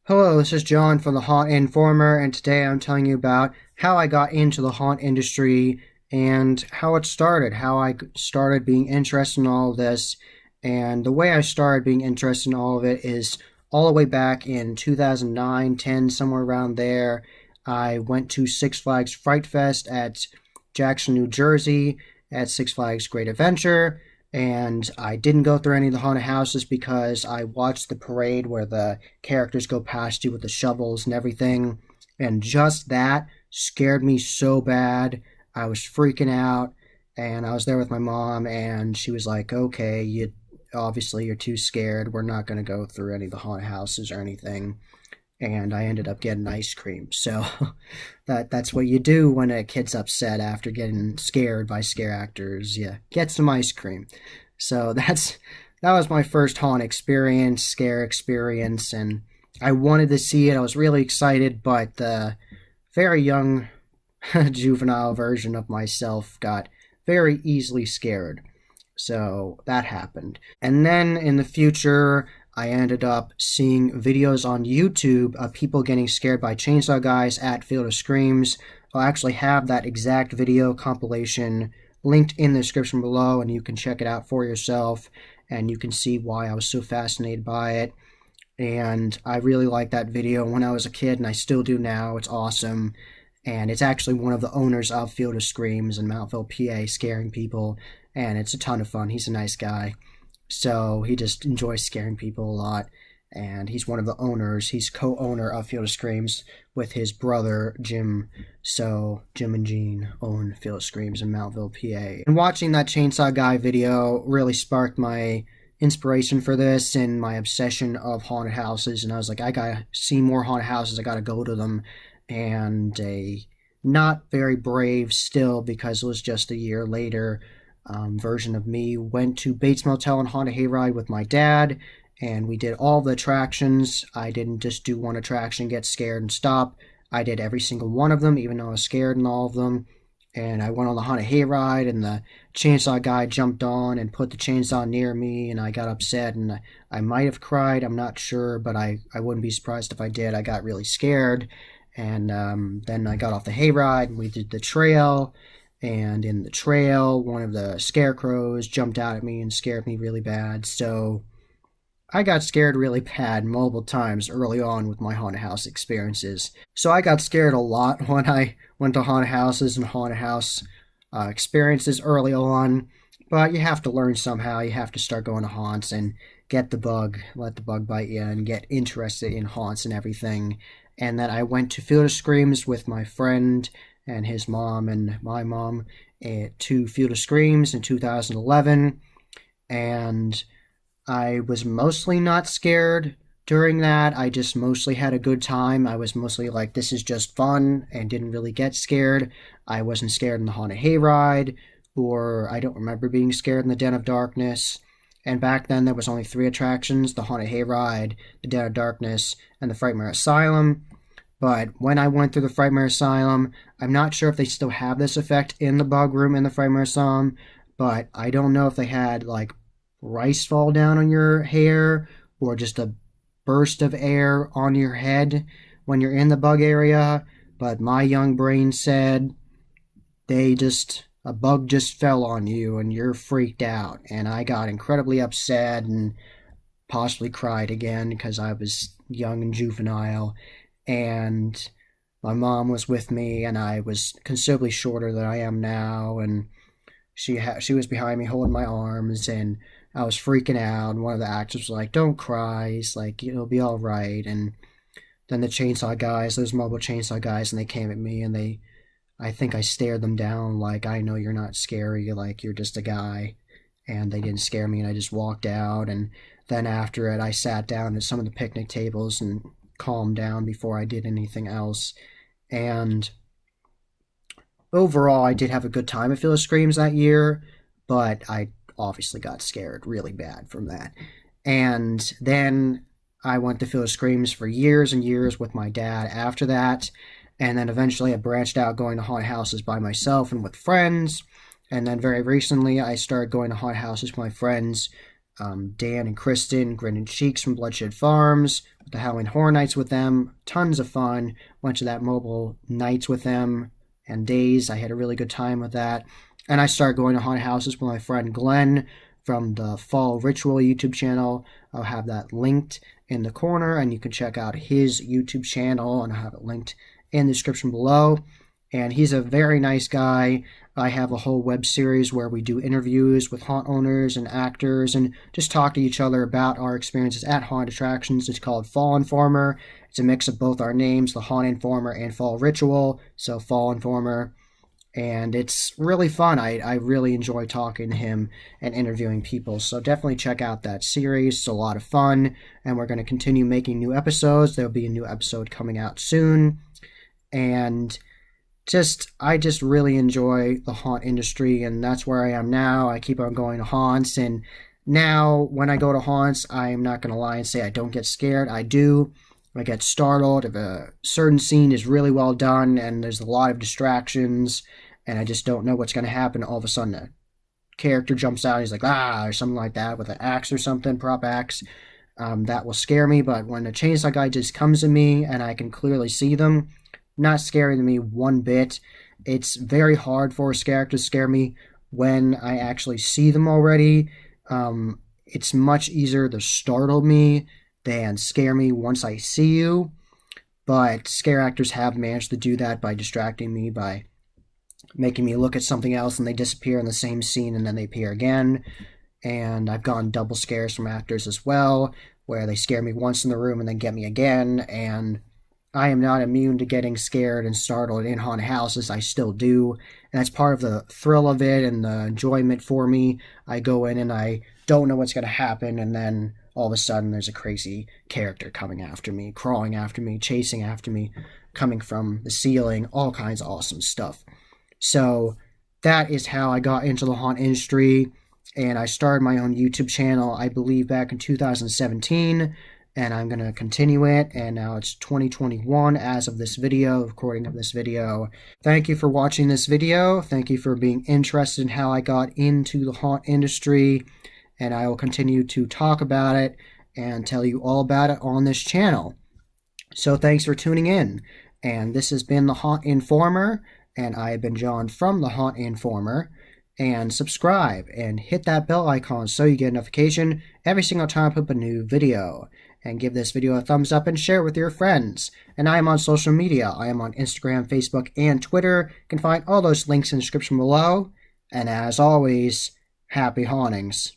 Hello, this is John from the Haunt Informer, and today I'm telling you about how I got into the haunt industry and how it started, how I started being interested in all of this. And the way I started being interested in all of it is all the way back in 2009, 10, somewhere around there. I went to Six Flags Fright Fest at Jackson, New Jersey, at Six Flags Great Adventure. And I didn't go through any of the haunted houses because I watched the parade where the characters go past you with the shovels and everything. And just that scared me so bad. I was freaking out. And I was there with my mom, and she was like, okay, you obviously you're too scared. We're not going to go through any of the haunted houses or anything. And I ended up getting ice cream. So that's what you do when a kid's upset after getting scared by scare actors. You get some ice cream. So that was my first haunt experience, scare experience, and I wanted to see it. I was really excited, but the very young juvenile version of myself got very easily scared. So that happened. And then in the future, I ended up seeing videos on YouTube of people getting scared by chainsaw guys at Field of Screams. I'll actually have that exact video compilation linked in the description below, and you can check it out for yourself, and you can see why I was so fascinated by it. And I really liked that video when I was a kid, and I still do now. It's awesome. And it's actually one of the owners of Field of Screams in Mountville, PA, scaring people, and it's a ton of fun. He's a nice guy. So he just enjoys scaring people a lot, and he's one of the owners. He's co-owner of Field of Screams with his brother Jim. So Jim and Gene own Field of Screams in Mountville, PA. And watching that Chainsaw Guy video really sparked my inspiration for this and my obsession of haunted houses. And I was like, I gotta see more haunted houses. I gotta go to them. And a not very brave still, because it was just a year later, version of me went to Bates Motel and Haunted Hayride with my dad, and we did all the attractions. I didn't just do one attraction, get scared, and stop. I did every single one of them, even though I was scared in all of them. And I went on the Haunted Hayride, and the chainsaw guy jumped on and put the chainsaw near me, and I got upset, and I might have cried. I'm not sure, but I wouldn't be surprised if I did. I got really scared. And then I got off the hayride, and we did the trail. And in the trail, one of the scarecrows jumped out at me and scared me really bad. So I got scared really bad multiple times early on with my haunted house experiences. So I got scared a lot when I went to haunted houses and haunted house experiences early on. But you have to learn somehow. You have to start going to haunts and get the bug, let the bug bite you, and get interested in haunts and everything. And then I went to Field of Screams with my friend and his mom and my mom to Field of Screams in 2011. And I was mostly not scared during that. I just mostly had a good time. I was mostly like, this is just fun, and didn't really get scared. I wasn't scared in the Haunted Hayride, or I don't remember being scared in the Den of Darkness. And back then, there was only 3 attractions: the Haunted Hayride, the Den of Darkness, and the Frightmare Asylum. But when I went through the Frightmare Asylum, I'm not sure if they still have this effect in the bug room in the Frightmare Asylum, but I don't know if they had, like, rice fall down on your hair or just a burst of air on your head when you're in the bug area. But my young brain said a bug just fell on you and you're freaked out. And I got incredibly upset and possibly cried again because I was young and juvenile. And my mom was with me, and I was considerably shorter than I am now, and she was behind me holding my arms, and I was freaking out. And one of the actors was like, "Don't cry." He's like, "It'll be all right." And then the chainsaw guys, those mobile chainsaw guys, and they came at me, and I think I stared them down like, "I know you're not scary, like you're just a guy." And they didn't scare me, and I just walked out. And then after it, I sat down at some of the picnic tables and calm down before I did anything else. And overall, I did have a good time at Field of Screams that year, but I obviously got scared really bad from that. And then I went to Field of Screams for years and years with my dad after that. And then eventually I branched out going to haunted houses by myself and with friends. And then very recently I started going to haunted houses with my friends Dan and Kristen, Grin Cheeks from Bloodshed Farms, with the Halloween Horror Nights with them. Tons of fun. Went to that mobile nights with them and days. I had a really good time with that. And I started going to haunted houses with my friend Glenn from the Fall Ritual YouTube channel. I'll have that linked in the corner, and you can check out his YouTube channel, and I'll have it linked in the description below. And he's a very nice guy. I have a whole web series where we do interviews with haunt owners and actors and just talk to each other about our experiences at haunt attractions. It's called Fall Informer. It's a mix of both our names, the Haunt Informer and Fall Ritual, so Fall Informer. And it's really fun. I really enjoy talking to him and interviewing people. So definitely check out that series. It's a lot of fun. And we're going to continue making new episodes. There'll be a new episode coming out soon. And I just really enjoy the haunt industry, and that's where I am now. I keep on going to haunts, and now when I go to haunts, I'm not going to lie and say I don't get scared. I do. I get startled if a certain scene is really well done and there's a lot of distractions and I just don't know what's going to happen. All of a sudden a character jumps out, he's like, ah, or something like that with an axe or something, prop axe. That will scare me, but when a chainsaw guy just comes at me and I can clearly see them, not scaring me one bit. It's very hard for a scare to scare me when I actually see them already. It's much easier to startle me than scare me once I see you. But scare actors have managed to do that by distracting me, by making me look at something else and they disappear in the same scene and then they appear again. And I've gotten double scares from actors as well, where they scare me once in the room and then get me again. And I am not immune to getting scared and startled in haunted houses. I still do. And that's part of the thrill of it and the enjoyment for me. I go in and I don't know what's going to happen, and then all of a sudden there's a crazy character coming after me, crawling after me, chasing after me, coming from the ceiling, all kinds of awesome stuff. So that is how I got into the haunt industry, and I started my own YouTube channel, I believe, back in 2017. And I'm going to continue it, and now it's 2021 as of this video, recording of this video. Thank you for watching this video. Thank you for being interested in how I got into the haunt industry, and I will continue to talk about it and tell you all about it on this channel. So thanks for tuning in, and this has been the Haunt Informer, and I have been John from the Haunt Informer. And subscribe and hit that bell icon so you get a notification every single time I put up a new video. And give this video a thumbs up and share it with your friends. And I am on social media. I am on Instagram, Facebook, and Twitter. You can find all those links in the description below. And as always, happy hauntings.